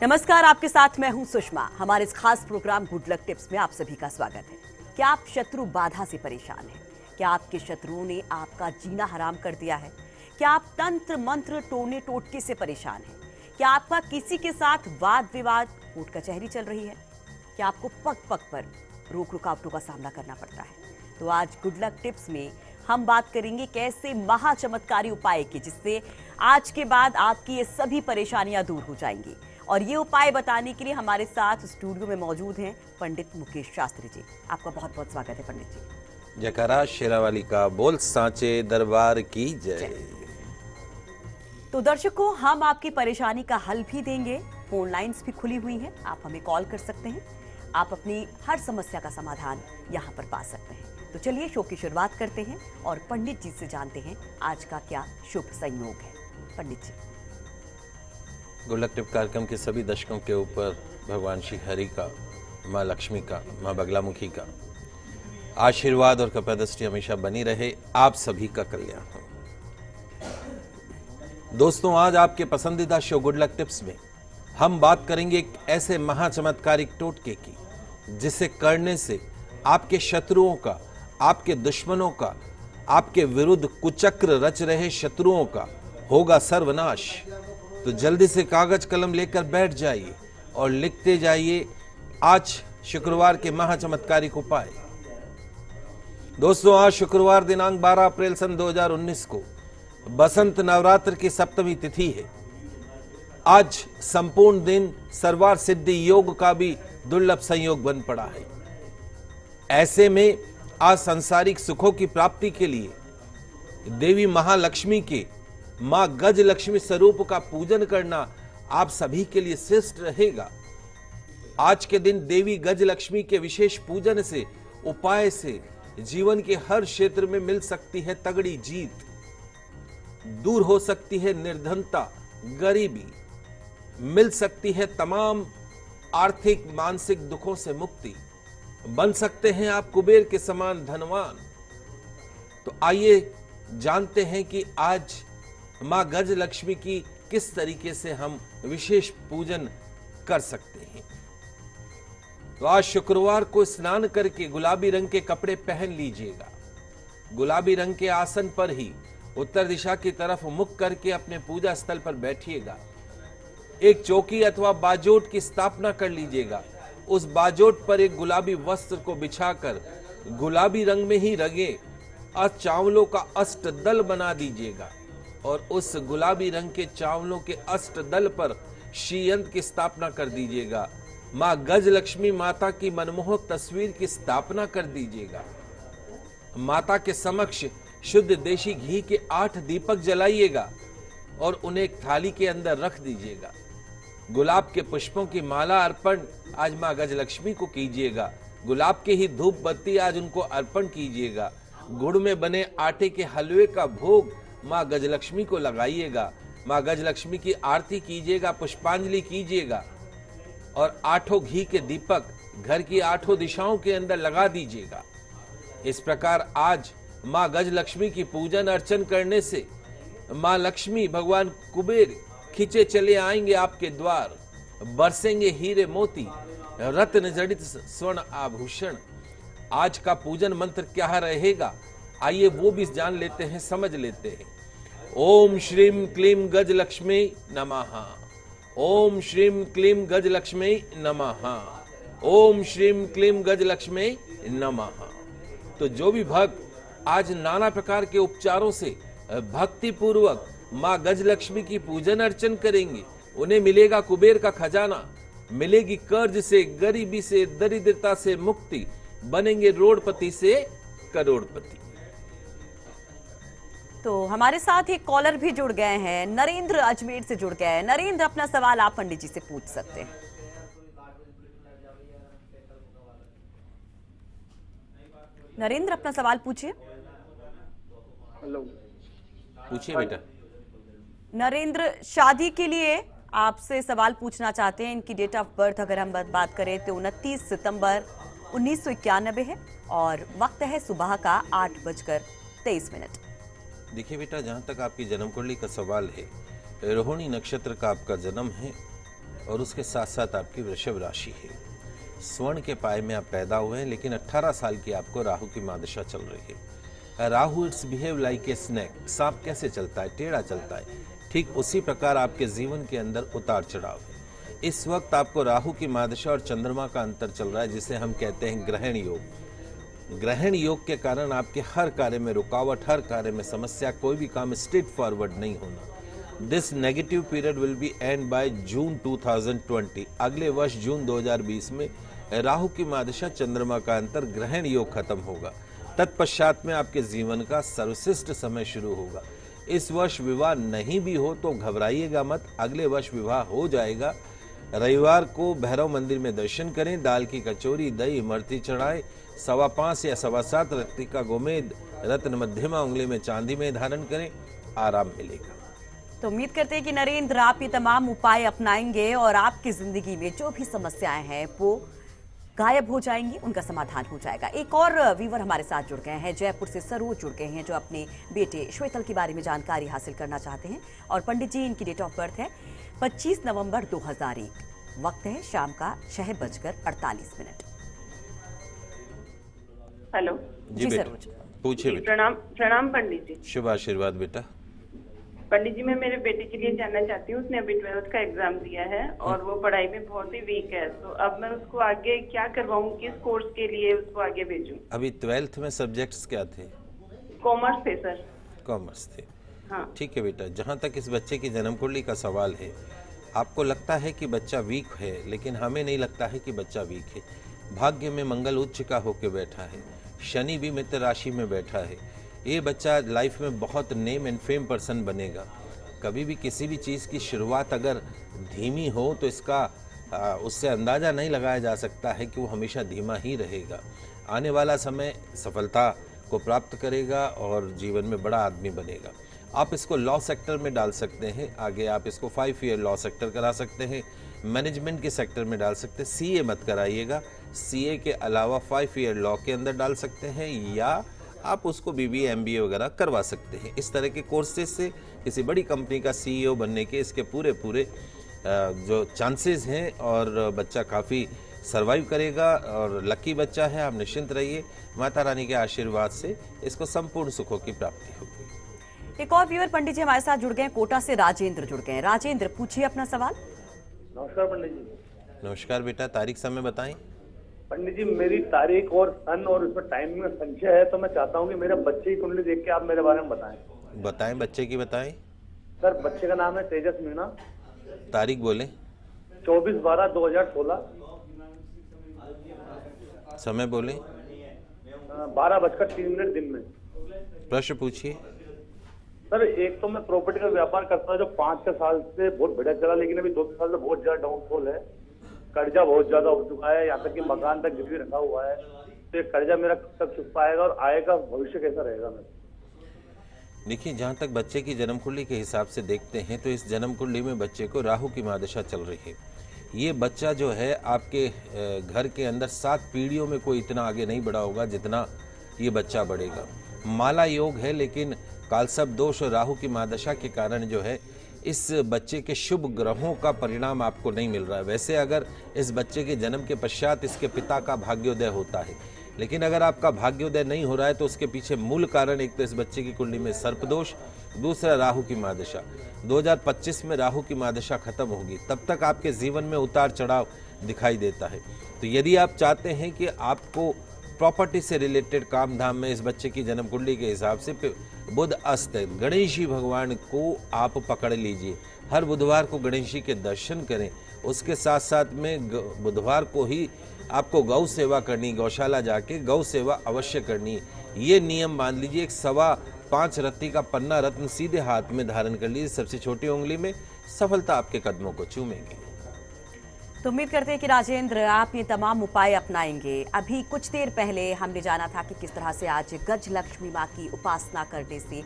नमस्कार, आपके साथ मैं हूं सुषमा। हमारे इस खास प्रोग्राम गुड लक टिप्स में आप सभी का स्वागत है। क्या आप शत्रु बाधा से परेशान हैं? क्या आपके शत्रुओं ने आपका जीना हराम कर दिया है? क्या आप तंत्र मंत्र टोने टोटके से परेशान हैं? क्या आपका किसी के साथ वाद विवाद कोर्ट कचहरी चल रही है? क्या आपको पग पग पर रोक रुकावटों का सामना करना पड़ता है? तो आज गुड लक टिप्स में हम बात करेंगे कैसे महाचमत्कारी उपाय की, जिससे आज के बाद आपकी ये सभी परेशानियां दूर हो जाएंगी। और ये उपाय बताने के लिए हमारे साथ स्टूडियो में मौजूद हैं पंडित मुकेश शास्त्री जी। आपका बहुत बहुत स्वागत है पंडित जी। जयकारा शेरावाली का बोल सांचे दरबार की जय। तो दर्शकों, हम आपकी परेशानी का हल भी देंगे। फोन लाइंस भी खुली हुई हैं, आप हमें कॉल कर सकते हैं। आप अपनी हर समस्या का समाधान यहाँ पर पा सकते हैं। तो चलिए शो की शुरुआत करते हैं और पंडित जी से जानते हैं आज का क्या शुभ संयोग है। पंडित जी, गुड लक टिप कार्यक्रम के सभी दर्शकों के ऊपर भगवान श्री हरि का, माँ लक्ष्मी का, माँ बगलामुखी का आशीर्वाद और कृपादृष्टि हमेशा बनी रहे। आप सभी का कल्याण हो। दोस्तों, आज आपके पसंदीदा शो गुड लक टिप्स में हम बात करेंगे एक ऐसे महाचमत्कारिक टोटके की, जिसे करने से आपके शत्रुओं का, आपके दुश्मनों का, आपके विरुद्ध कुचक्र रच रहे शत्रुओं का होगा सर्वनाश। तो जल्दी से कागज कलम लेकर बैठ जाइए और लिखते जाइए आज शुक्रवार के महाचमत्कारिक उपाय। दोस्तों, आज शुक्रवार दिनांक 12 अप्रैल सन 2019 को बसंत नवरात्र की सप्तमी तिथि है। आज संपूर्ण दिन सर्वार सिद्धि योग का भी दुर्लभ संयोग बन पड़ा है। ऐसे में आज सांसारिक सुखों की प्राप्ति के लिए देवी महालक्ष्मी के, मां गज लक्ष्मी स्वरूप का पूजन करना आप सभी के लिए श्रेष्ठ रहेगा। आज के दिन देवी गज लक्ष्मी के विशेष पूजन से, उपाय से जीवन के हर क्षेत्र में मिल सकती है तगड़ी जीत, दूर हो सकती है निर्धनता, गरीबी, मिल सकती है तमाम आर्थिक मानसिक दुखों से मुक्ति, बन सकते हैं आप कुबेर के समान धनवान। तो आइए जानते हैं कि आज मां गज लक्ष्मी की किस तरीके से हम विशेष पूजन कर सकते हैं। तो आज शुक्रवार को स्नान करके गुलाबी रंग के कपड़े पहन लीजिएगा। गुलाबी रंग के आसन पर ही उत्तर दिशा की तरफ मुख करके अपने पूजा स्थल पर बैठिएगा। एक चौकी अथवा बाजोट की स्थापना कर लीजिएगा। उस बाजोट पर एक गुलाबी वस्त्र को बिछाकर गुलाबी रंग में ही रंगे चावलों का अष्टदल बना दीजिएगा और उस गुलाबी रंग के चावलों के अष्टदल पर श्रीयंत्र की स्थापना कर दीजिएगा। मां गज लक्ष्मी माता की मनमोहक तस्वीर की स्थापना कर दीजिएगा। माता के समक्ष शुद्ध देशी घी के 8 दीपक जलाइएगा और उन्हें एक थाली के अंदर रख दीजिएगा। गुलाब के पुष्पों की माला अर्पण आज मां गज लक्ष्मी को कीजिएगा। गुलाब के ही धूप बत्ती आज उनको अर्पण कीजिएगा। गुड़ में बने आटे के हलवे का भोग मां गजलक्ष्मी को लगाइएगा। मां गजलक्ष्मी की आरती कीजिएगा, पुष्पांजलि कीजिएगा और 8 घी के दीपक घर की 8 दिशाओं के अंदर लगा दीजिएगा। इस प्रकार आज मां गजलक्ष्मी की पूजन अर्चन करने से मां लक्ष्मी, भगवान कुबेर खींचे चले आएंगे आपके द्वार। बरसेंगे हीरे मोती, रत्न जड़ित स्वर्ण आभूषण। आज का पूजन मंत्र क्या रहेगा, आइए वो भी जान लेते हैं, समझ लेते हैं। ओम श्रीम क्लीम गज लक्ष्मी नमः। ओम श्रीम क्लीम गज लक्ष्मी नमः। ओम श्रीम क्लीम गज लक्ष्मी नमः। तो जो भी भक्त आज नाना प्रकार के उपचारों से भक्ति पूर्वक मां गज लक्ष्मी की पूजन अर्चन करेंगे, उन्हें मिलेगा कुबेर का खजाना, मिलेगी कर्ज से, गरीबी से, दरिद्रता से मुक्ति, बनेंगे रोडपति से करोड़पति। तो हमारे साथ एक कॉलर भी जुड़ गए हैं। नरेंद्र अजमेर से जुड़ गए हैं। नरेंद्र, अपना सवाल आप पंडित जी से पूछ सकते हैं। नरेंद्र, अपना सवाल पूछिए। हेलो, पूछिए बेटा। नरेंद्र शादी के लिए आपसे सवाल पूछना चाहते हैं। इनकी डेट ऑफ बर्थ अगर हम बात करें तो 29 सितंबर 1991 है और वक्त है सुबह का 8:23। देखिए बेटा, जहाँ तक आपकी जन्म कुंडली का सवाल है, रोहिणी नक्षत्र का आपका जन्म है और उसके साथ साथ आपकी वृषभ राशि है। स्वर्ण के पाए में आप पैदा हुए हैं, लेकिन 18 साल की आपको राहु की महादशा चल रही है। Rahu it's behave like a snack. सांप कैसे चलता है, टेढ़ा चलता है, ठीक उसी प्रकार आपके जीवन के अंदर उतार चढ़ाव है। इस वक्त आपको राहु की महादशा और चंद्रमा का अंतर चल रहा है, जिसे हम कहते हैं ग्रहण योग। ग्रहण योग के कारण आपके हर कार्य में रुकावट, हर कार्य में समस्या, कोई भी काम स्ट्रेट फॉरवर्ड नहीं होना। This negative period will be and by June 2020। अगले वर्ष जून 2020 में राहु की महादशा, चंद्रमा का अंतर, ग्रहण योग खत्म होगा। तत्पश्चात में आपके जीवन का सर्वश्रेष्ठ समय शुरू होगा। इस वर्ष विवाह नहीं भी हो तो घबराइएगा मत, अगले वर्ष विवाह हो जाएगा। रविवार को भैरव मंदिर में दर्शन करें, दाल की कचौरी, दही, इमरती चढ़ाएं, 5.25 या 7.25 रत्ती का गोमेद रत्न मध्यमा उंगली में चांदी में धारण करें, आराम मिलेगा। तो उम्मीद करते हैं कि नरेंद्र आप ये तमाम उपाय अपनाएंगे और आपकी जिंदगी में जो भी समस्याएं हैं वो गायब हो जाएंगी, उनका समाधान हो जाएगा। एक और व्यूवर हमारे साथ जुड़ गए हैं, जयपुर से सरोज जुड़ गए हैं, जो अपने बेटे श्वेतल के बारे में जानकारी हासिल करना चाहते हैं। और पंडित जी, इनकी डेट ऑफ बर्थ है 25 नवंबर 2001, वक्त है शाम का 6:48। हेलो जी बेटा, सरोज पूछिए जी, बेटा। प्रणाम पंडित जी। शुभ आशीर्वाद बेटा। पंडित जी, मैं मेरे बेटे के लिए जानना चाहती हूँ। उसने अभी 12th का एग्जाम दिया है और वो पढ़ाई में बहुत ही वीक है, तो अब मैं उसको आगे क्या करवाऊँ, किस कोर्स के लिए उसको आगे भेजूँ? अभी 12th में सब्जेक्ट्स क्या थे? कॉमर्स थे सर। कॉमर्स थे। हाँ ठीक है बेटा, जहाँ तक इस बच्चे की जन्म कुंडली का सवाल है, आपको लगता है कि बच्चा वीक है, लेकिन हमें नहीं लगता है कि बच्चा वीक है। भाग्य में मंगल उच्च का होकर बैठा है, शनि भी मित्र राशि में बैठा है। ये बच्चा लाइफ में बहुत नेम एंड फेम पर्सन बनेगा। कभी भी किसी भी चीज़ की शुरुआत अगर धीमी हो तो इसका उससे अंदाज़ा नहीं लगाया जा सकता है कि वो हमेशा धीमा ही रहेगा। आने वाला समय सफलता को प्राप्त करेगा और जीवन में बड़ा आदमी बनेगा। आप इसको लॉ सेक्टर में डाल सकते हैं, आगे आप इसको 5 ईयर लॉ सेक्टर करा सकते हैं, मैनेजमेंट के सेक्टर में डाल सकते हैं। सीए मत कराइएगा, सीए के अलावा 5 ईयर लॉ के अंदर डाल सकते हैं, या आप उसको बीबीए एमबीए वगैरह करवा सकते हैं। इस तरह के कोर्सेज से किसी बड़ी कंपनी का सीईओ बनने के इसके पूरे जो चांसेस हैं, और बच्चा काफ़ी सरवाइव करेगा और लकी बच्चा है। आप निश्चिंत रहिए, माता रानी के आशीर्वाद से इसको संपूर्ण सुखों की प्राप्ति होगी। एक और व्यूअर पंडित जी हमारे साथ जुड़ गए हैं, कोटा से राजेंद्र जुड़ गए हैं। राजेंद्र, पूछिए अपना सवाल। नमस्कार पंडित जी। नमस्कार बेटा, तारीख समय बताएं। पंडित जी, मेरी तारीख और सन और उसमें टाइम में संख्या है, तो मैं चाहता हूँ कि मेरे बच्चे की कुंडली देख के आप मेरे बारे में बताएं। बताएं, बच्चे की बताएं। सर, बच्चे का नाम है तेजस मीना। तारीख बोलें। 24/12/2016। समय बोलें। 12:03 दिन में। प्रश्न पूछिए। सर, एक तो मैं प्रॉपर्टी का व्यापार करता हूँ जो 5-6 साल से बहुत बढ़िया चला, लेकिन अभी 2 साल से बहुत ज्यादा डाउनफॉल है। कर्जा बहुत ज्यादा हो चुका है, यहाँ तक कि मकान तक गिरवी रखा हुआ है। तो ये कर्जा मेरा कब तक चुक पाएगा और आय का भविष्य कैसा रहेगा मेरा? देखिए, जहाँ तक बच्चे की जन्म कुंडली के हिसाब से देखते हैं तो इस जन्म कुंडली में बच्चे को राहु की महादशा चल रही है। ये बच्चा जो है आपके घर के अंदर 7 पीढ़ियों में कोई इतना आगे नहीं बढ़ा होगा जितना ये बच्चा बढ़ेगा। माला योग है, लेकिन कालसर्प दोष और राहु की महादशा के कारण जो है इस बच्चे के शुभ ग्रहों का परिणाम आपको नहीं मिल रहा है। वैसे अगर इस बच्चे के जन्म के पश्चात इसके पिता का भाग्योदय होता है, लेकिन अगर आपका भाग्योदय नहीं हो रहा है तो उसके पीछे मूल कारण एक तो इस बच्चे की कुंडली में सर्पदोष, दूसरा राहु की महादशा। 2025 में राहु की महादशा खत्म होगी, तब तक आपके जीवन में उतार चढ़ाव दिखाई देता है। तो यदि आप चाहते हैं कि आपको प्रॉपर्टी से रिलेटेड काम धाम में इस बच्चे की जन्म कुंडली के हिसाब से बुध अस्त है, गणेश जी भगवान को आप पकड़ लीजिए। हर बुधवार को गणेश जी के दर्शन करें। उसके साथ साथ में बुधवार को ही आपको गौ सेवा करनी, गौशाला जाके गौ सेवा अवश्य करनी। ये नियम मान लीजिए। एक 5.25 रत्ती का पन्ना रत्न सीधे हाथ में धारण कर लीजिए, सबसे छोटी उंगली में। सफलता आपके कदमों को चूमेगी। तो उम्मीद करते हैं कि राजेंद्र आप ये तमाम उपाय अपनाएंगे। अभी कुछ देर पहले हमने जाना था कि किस तरह से आज गज लक्ष्मी माँ की उपासना करने से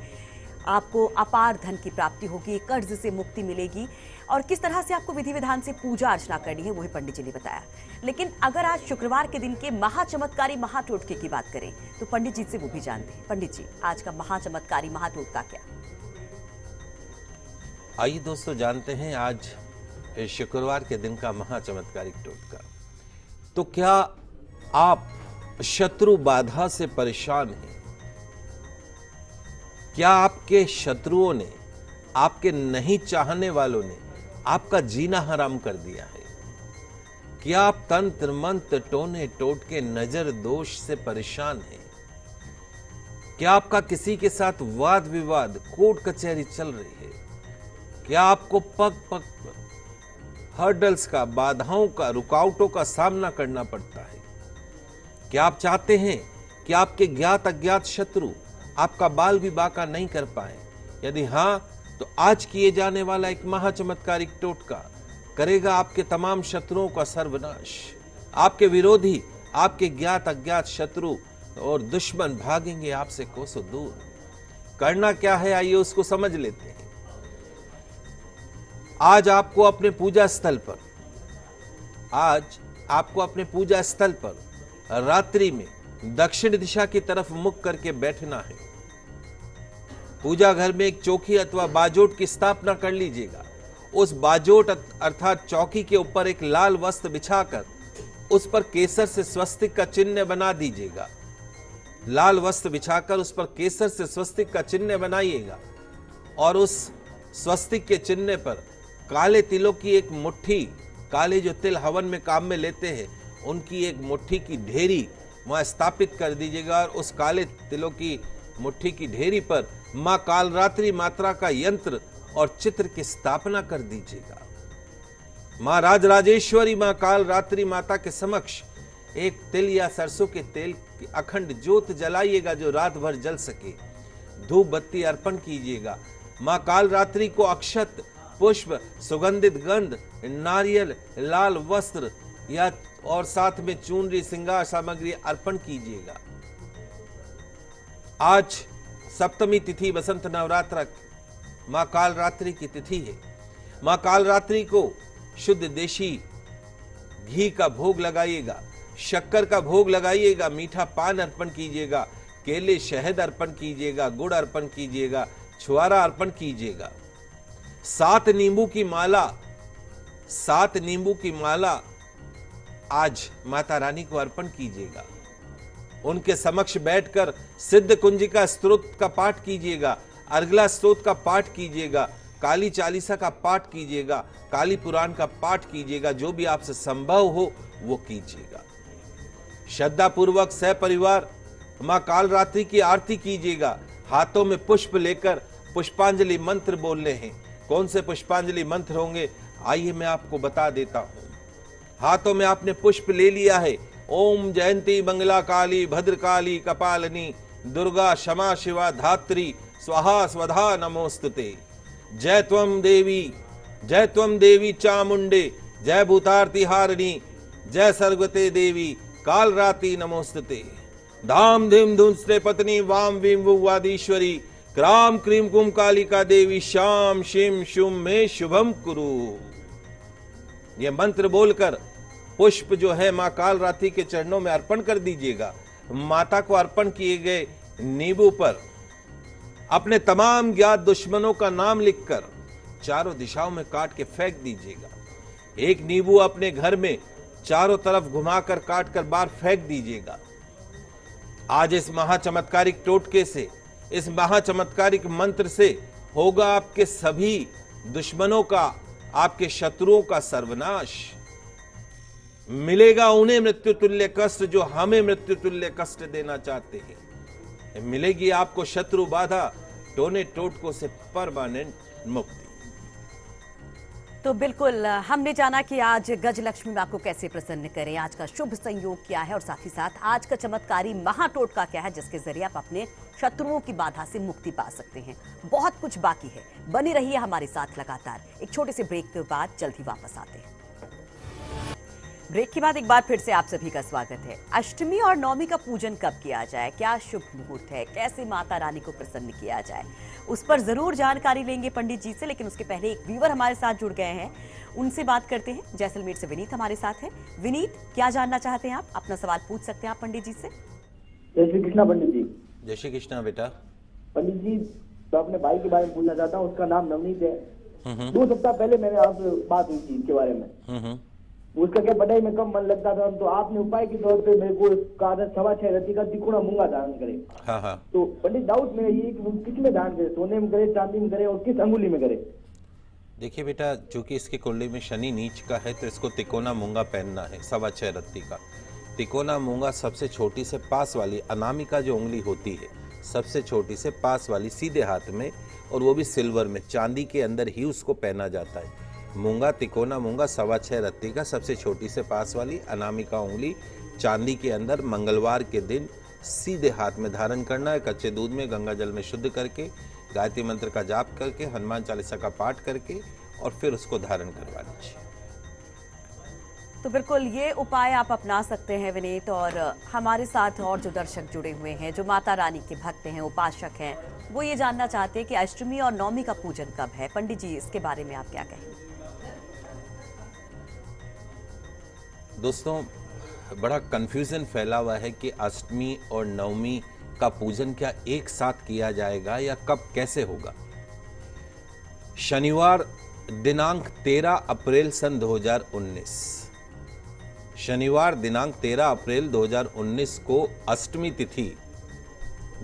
आपको अपार धन की प्राप्ति होगी, कर्ज से मुक्ति मिलेगी, और किस तरह से आपको विधि विधान से पूजा अर्चना करनी है वही पंडित जी ने बताया। लेकिन अगर आज शुक्रवार के दिन के महाचमत्कारी महाटोटके की बात करें तो पंडित जी से वो भी जानते हैं। पंडित जी, आज का महाचमत्कारी महाटोटका क्या? आइए दोस्तों जानते हैं आज इस शुक्रवार के दिन का महाचमत्कारिक टोटका। तो क्या आप शत्रु बाधा से परेशान हैं? क्या आपके शत्रुओं ने, आपके नहीं चाहने वालों ने आपका जीना हराम कर दिया है? क्या आप तंत्र मंत्र टोने टोटके नजर दोष से परेशान हैं? क्या आपका किसी के साथ वाद विवाद कोर्ट कचहरी चल रही है? क्या आपको पग पग पर हर्डल्स का, बाधाओं का, रुकावटों का सामना करना पड़ता है? क्या आप चाहते हैं कि आपके ज्ञात अज्ञात शत्रु आपका बाल भी बाका नहीं कर पाए? यदि हां, तो आज किए जाने वाला एक महाचमत्कारिक टोटका करेगा आपके तमाम शत्रुओं का सर्वनाश। आपके विरोधी, आपके ज्ञात अज्ञात शत्रु और दुश्मन भागेंगे आपसे कोसों दूर। करना क्या है, आइए उसको समझ लेते हैं। आज आपको अपने पूजा स्थल पर रात्रि में दक्षिण दिशा की तरफ मुख करके बैठना है। पूजा घर में एक चौकी अथवा बाजोट की स्थापना कर लीजिएगा। उस बाजोट अर्थात चौकी के ऊपर एक लाल वस्त्र बिछाकर उस पर केसर से स्वस्तिक का चिन्ह बना दीजिएगा। लाल वस्त्र बिछाकर उस पर केसर से स्वस्तिक का चिन्ह बनाइएगा और उस स्वस्तिक के चिन्ह पर काले तिलों की एक मुट्ठी, काले जो तिल हवन में काम में लेते हैं, उनकी एक मुट्ठी की ढेरी वहां स्थापित कर दीजिएगा और उस काले तिलों की मुट्ठी की ढेरी पर मां कालरात्रि मात्रा का यंत्र और चित्र की स्थापना कर दीजिएगा। मां राजराजेश्वरी मां कालरात्रि माता के समक्ष एक तिल या सरसों के तेल की अखंड ज्योत जलाइएगा जो रात भर जल सके। धूप बत्ती अर्पण कीजिएगा। मां कालरात्रि को अक्षत, पुष्प, सुगंधित गंध, नारियल, लाल वस्त्र या और साथ में चूनरी, श्रृंगार सामग्री अर्पण कीजिएगा। आज सप्तमी तिथि बसंत नवरात्र मां कालरात्रि की तिथि है। मां कालरात्रि को शुद्ध देशी घी का भोग लगाइएगा, शक्कर का भोग लगाइएगा, मीठा पान अर्पण कीजिएगा, केले शहद अर्पण कीजिएगा, गुड़ अर्पण कीजिएगा, छुआरा अर्पण कीजिएगा। 7 नींबू की माला आज माता रानी को अर्पण कीजिएगा। उनके समक्ष बैठकर सिद्ध कुंजिका स्तोत्र का पाठ कीजिएगा, अर्गला स्तोत्र का पाठ कीजिएगा, काली चालीसा का पाठ कीजिएगा, काली पुराण का पाठ कीजिएगा। जो भी आपसे संभव हो वो कीजिएगा। श्रद्धा पूर्वक सपरिवार मां कालरात्रि की आरती कीजिएगा। हाथों में पुष्प लेकर पुष्पांजलि मंत्र बोलने हैं। कौन से पुष्पांजलि मंत्र होंगे, आइए मैं आपको बता देता हूं। हाथों में आपने पुष्प ले लिया है। ओम जयंती मंगला काली भद्रकाली कपालिनी दुर्गा क्षमा शिवा धात्री स्वाहा स्वधा नमोस्तुते। जय त्वं देवी चामुंडे, जय भूतार्ति हारिणी, जय सर्वते देवी कालरात्रि नमोस्तुते। धाम धीम धुंस्ते पत्नी वाम वीम वादीश्वरी क्राम क्रीम कुम कालिका देवी श्याम शिम शुम में शुभम कुरु। ये मंत्र बोलकर पुष्प जो है मां कालरात्रि के चरणों में अर्पण कर दीजिएगा। माता को अर्पण किए गए नींबू पर अपने तमाम ज्ञात दुश्मनों का नाम लिखकर चारों दिशाओं में काट के फेंक दीजिएगा। एक नींबू अपने घर में चारों तरफ घुमाकर काट कर बाहर फेंक दीजिएगा। आज इस महाचमत्कारिक टोटके से, इस महाचमत्कारिक मंत्र से होगा आपके सभी दुश्मनों का, आपके शत्रुओं का सर्वनाश। मिलेगा उन्हें मृत्यु तुल्य कष्ट जो हमें मृत्यु तुल्य कष्ट देना चाहते हैं। मिलेगी आपको शत्रु बाधा, टोने टोटकों से परमानेंट मुक्ति। तो बिल्कुल हमने जाना कि आज गजलक्ष्मी मां को कैसे प्रसन्न करें, आज का शुभ संयोग क्या है और साथ ही साथ आज का चमत्कारी महाटोटका क्या है जिसके जरिए आप अपने शत्रुओं की बाधा से मुक्ति पा सकते हैं। बहुत कुछ बाकी है, बने रहिए हमारे साथ लगातार। एक छोटे से ब्रेक के बाद जल्द ही वापस आते हैं। ब्रेक के बाद एक बार फिर से आप सभी का स्वागत है। अष्टमी और नवमी का पूजन कब किया जाए, क्या शुभ मुहूर्त है, कैसे माता रानी को प्रसन्न किया जाए, उस पर जरूर जानकारी लेंगे पंडित जी से। लेकिन उसके पहले एक व्यूअर हमारे साथ जुड़ गए हैं, उनसे बात करते हैं। जैसलमेर से विनीत हमारे साथ है। विनीत, क्या जानना चाहते हैं आप? अपना सवाल पूछ सकते हैं आप पंडित जी से। जय श्री कृष्णा पंडित जी। जय श्री कृष्णा बेटा। पंडित जी, तो अपने भाई के बारे में पूछना चाहता हूँ। उसका नाम नवनीत है 2 सप्ताह पहले मैंने आपसे बात हुई थी इसके बारे में। उसका क्या पढ़ाई में कम मन लगता था, तो आपने उपाय के तौर पे मेरे को कहा था 6.25 रत्ती का तिकोना मूंगा धारण करे। हाँ। तो पंडित डाउट मेरा ये कि किस में धारण करे, सोने में करे, चांदी में करे और किस अंगुली में करे? देखिए बेटा, जो कि इसकी कुंडली में शनि नीच का है तो इसको तिकोना मूंगा पहनना है 6.25 रत्ती का। तिकोना मूंगा सबसे छोटी से पास वाली अनामिका जो उंगली होती है, सबसे छोटी से पास वाली सीधे हाथ में, और वो भी सिल्वर में, चांदी के अंदर ही उसको पहना जाता है। मूंगा, तिकोना मूंगा 6.25 रत्ती का, सबसे छोटी से पास वाली अनामिका उंगली चांदी के अंदर मंगलवार के दिन सीधे हाथ में धारण करना है। कच्चे दूध में गंगा जल में शुद्ध करके, गायत्री मंत्र का जाप करके, हनुमान चालीसा का पाठ करके और फिर उसको धारण करवा लीजिए। तो बिल्कुल ये उपाय आप अपना सकते हैं विनीत। और हमारे साथ और जो दर्शक जुड़े हुए हैं, जो माता रानी के भक्त हैं, उपासक हैं, वो ये जानना चाहते हैं कि अष्टमी और नवमी का पूजन कब है। पंडित जी, इसके बारे में आप क्या कहेंगे? दोस्तों, बड़ा कंफ्यूजन फैला हुआ है कि अष्टमी और नवमी का पूजन क्या एक साथ किया जाएगा या कब कैसे होगा। शनिवार दिनांक 13 अप्रैल सन 2019, शनिवार दिनांक 13 अप्रैल 2019 को अष्टमी तिथि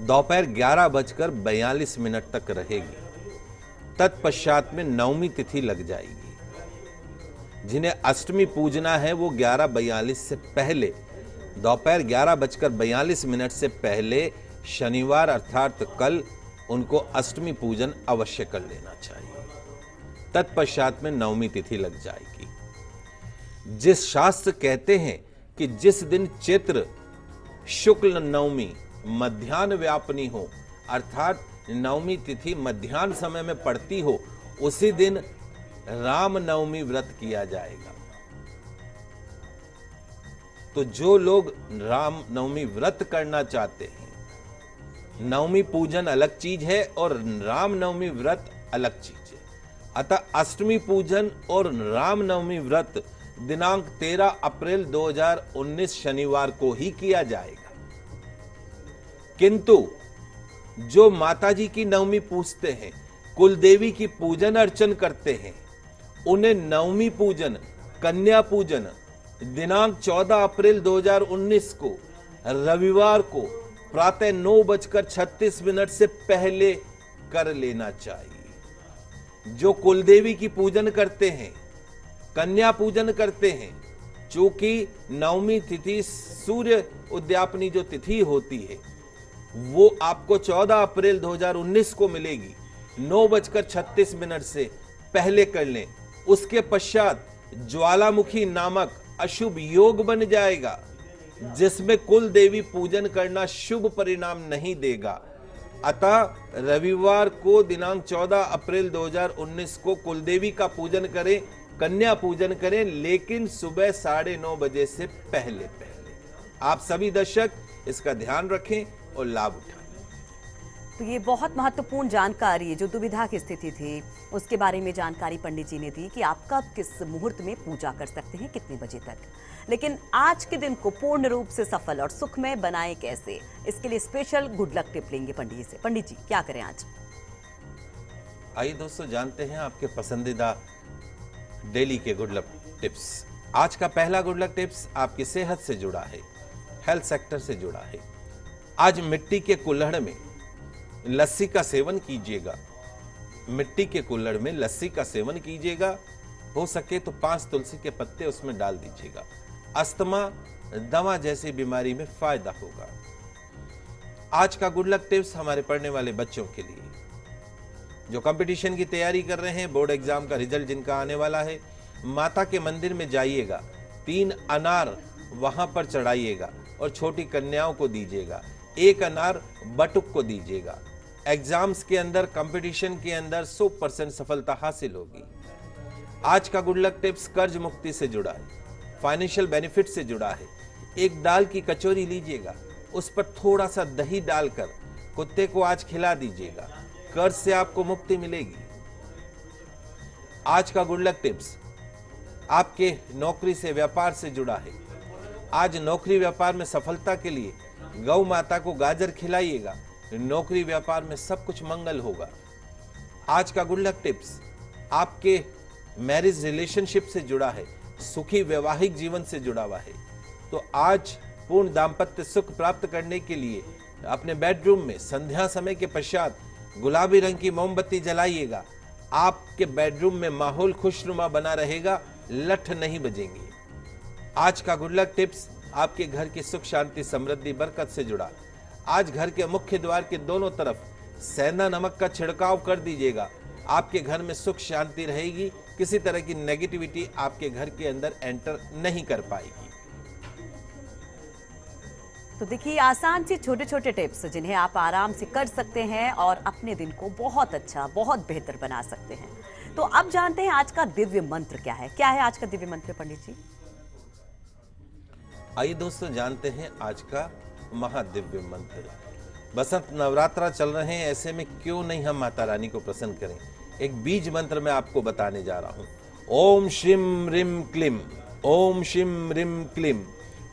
दोपहर 11:42 तक रहेगी। तत्पश्चात में नवमी तिथि लग जाएगी। जिन्हें अष्टमी पूजना है वो 11:42 से पहले, दोपहर 11:42 से पहले शनिवार अर्थात कल उनको अष्टमी पूजन अवश्य कर लेना चाहिए। तत्पश्चात में नवमी तिथि लग जाएगी। जिस शास्त्र कहते हैं कि जिस दिन चैत्र शुक्ल नवमी मध्याह्न व्यापनी हो, अर्थात नवमी तिथि मध्याह्न समय में पड़ती हो, उसी दिन राम नवमी व्रत किया जाएगा। तो जो लोग राम नवमी व्रत करना चाहते हैं, नवमी पूजन अलग चीज है और राम नवमी व्रत अलग चीज है। अतः अष्टमी पूजन और राम नवमी व्रत दिनांक 13 अप्रैल 2019 शनिवार को ही किया जाएगा। किंतु जो माताजी की नवमी पूजते हैं, कुलदेवी की पूजन अर्चन करते हैं, उन्हें नवमी पूजन, कन्या पूजन दिनांक 14 अप्रैल 2019 को रविवार को प्रातः 9:36 से पहले कर लेना चाहिए। जो कुलदेवी की पूजन करते हैं, कन्या पूजन करते हैं, चूंकि नवमी तिथि सूर्य उद्यापनी जो तिथि होती है वो आपको 14 अप्रैल 2019 को मिलेगी। 9:36 से पहले कर लें। उसके पश्चात ज्वालामुखी नामक अशुभ योग बन जाएगा, जिसमें कुल देवी पूजन करना शुभ परिणाम नहीं देगा। अतः रविवार को दिनांक 14 अप्रैल 2019 को कुलदेवी का पूजन करें, कन्या पूजन करें, लेकिन सुबह 9:30 बजे से पहले। आप सभी दर्शक इसका ध्यान रखें और लाभ उठाएं। तो ये बहुत महत्वपूर्ण जानकारी, जो दुविधा की स्थिति थी उसके बारे में जानकारी पंडित जी ने दी कि आप कब किस मुहूर्त में पूजा कर सकते हैं, कितने बजे तक। लेकिन आज के दिन को पूर्ण रूप से सफल और सुखमय बनाएं कैसे, इसके लिए स्पेशल गुड लक टिप लेंगे पंडित जी से। पंडित जी, क्या करें आज? आइए दोस्तों, जानते हैं आपके पसंदीदा डेली के गुड लक टिप्स। आज का पहला गुड लक टिप्स आपकी सेहत से जुड़ा है, हेल्थ सेक्टर से जुड़ा है। आज मिट्टी के कुल्हड़ में लस्सी का सेवन कीजिएगा। मिट्टी के कुल्हड़ में लस्सी का सेवन कीजिएगा। हो सके तो 5 तुलसी के पत्ते उसमें डाल दीजिएगा। अस्थमा, दमा जैसी बीमारी में फायदा होगा। आज का गुड लक टिप्स हमारे पढ़ने वाले बच्चों के लिए, जो कंपटीशन की तैयारी कर रहे हैं, बोर्ड एग्जाम का रिजल्ट जिनका आने वाला है, माता के मंदिर में जाइएगा, 3 अनार वहां पर चढ़ाइएगा और छोटी कन्याओं को दीजिएगा। 1 अनार बटुक को दीजिएगा। एग्जाम्स के अंदर, कंपटीशन के अंदर 100% सफलता हासिल होगी। आज का गुड लक टिप्स कर्ज मुक्ति से जुड़ा है, फाइनेंशियल बेनिफिट से जुड़ा है। एक दाल की कचौरी लीजिएगा, उस पर थोड़ा सा दही डालकर कुत्ते को आज खिला दीजिएगा। कर्ज से आपको मुक्ति मिलेगी। आज का गुड लक टिप्स आपके नौकरी से, व्यापार से जुड़ा है। आज नौकरी व्यापार में सफलता के लिए गौ माता को गाजर खिलाइएगा। नौकरी व्यापार में सब कुछ मंगल होगा। आज का गुड लक टिप्स आपके मैरिज रिलेशनशिप से जुड़ा है, सुखी वैवाहिक जीवन से जुड़ा हुआ है, तो आज पूर्ण दाम्पत्य सुख प्राप्त करने के लिए अपने बेडरूम में संध्या समय के पश्चात गुलाबी रंग की मोमबत्ती जलाइएगा। आपके बेडरूम में माहौल खुशनुमा बना रहेगा, लठ नहीं बजेंगे। आज का गुड लक टिप्स आपके घर की सुख शांति समृद्धि बरकत से जुड़ा। आज घर के मुख्य द्वार के दोनों तरफ सेंधा नमक का छिड़काव कर दीजिएगा। आपके घर में सुख शांति रहेगी, किसी तरह की नेगेटिविटी आपके घर के अंदर एंटर नहीं कर पाएगी। तो देखिए, आसान सी छोटे छोटे टिप्स जिन्हें आप आराम से कर सकते हैं और अपने दिन को बहुत अच्छा, बहुत बेहतर बना सकते हैं। तो अब जानते हैं आज का दिव्य मंत्र क्या है। क्या है आज का दिव्य मंत्र पंडित जी? आइए दोस्तों, जानते हैं आज का महादिव्य मंत्र। बसंत नवरात्रा चल रहे हैं, ऐसे में क्यों नहीं हम माता रानी को प्रसन्न करें। एक बीज मंत्र मैं आपको बताने जा रहा हूं। ओम श्रीम रिम क्लीम, ओम श्रीम रिम क्लीम,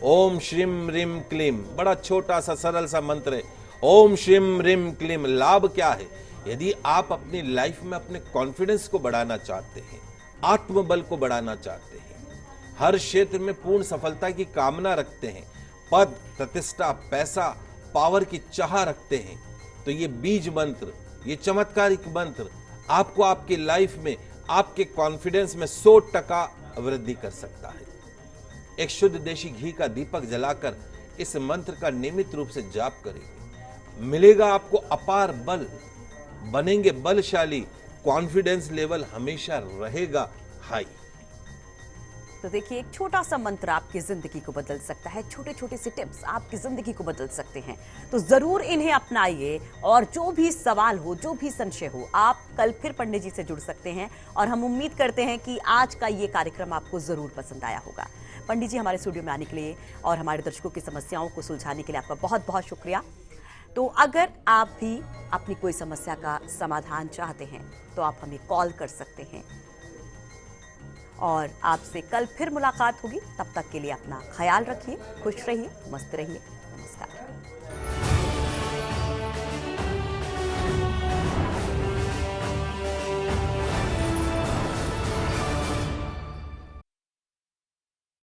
ओम श्रीम रिम क्लीम। बड़ा छोटा सा सरल सा मंत्र है, ओम श्रीम रिम क्लीम। लाभ क्या है? यदि आप अपनी लाइफ में अपने कॉन्फिडेंस को बढ़ाना चाहते हैं, आत्मबल को बढ़ाना चाहते हैं, हर क्षेत्र में पूर्ण सफलता की कामना रखते हैं, पद प्रतिष्ठा पैसा पावर की चाह रखते हैं, तो ये बीज मंत्र, ये चमत्कारिक मंत्र आपको आपकी लाइफ में आपके कॉन्फिडेंस में 100% वृद्धि कर सकता है। एक शुद्ध देशी घी का दीपक जलाकर इस मंत्र का नियमित रूप से जाप करेंगे, मिलेगा आपको अपार बल, बनेंगे बलशाली, कॉन्फिडेंस लेवल हमेशा रहेगा हाई। तो देखिए, एक छोटा सा मंत्र आपकी जिंदगी को बदल सकता है। छोटे छोटे से टिप्स आपकी जिंदगी को बदल सकते हैं, तो जरूर इन्हें अपनाइए। और जो भी सवाल हो, जो भी संशय हो, आप कल फिर पंडित जी से जुड़ सकते हैं। और हम उम्मीद करते हैं कि आज का ये कार्यक्रम आपको जरूर पसंद आया होगा। पंडित जी हमारे स्टूडियो में आने के लिए और हमारे दर्शकों की समस्याओं को सुलझाने के लिए आपका बहुत बहुत शुक्रिया। तो अगर आप भी अपनी कोई समस्या का समाधान चाहते हैं तो आप हमें कॉल कर सकते हैं और आपसे कल फिर मुलाकात होगी। तब तक के लिए अपना ख्याल रखिए, खुश रहिए, मस्त रहिए।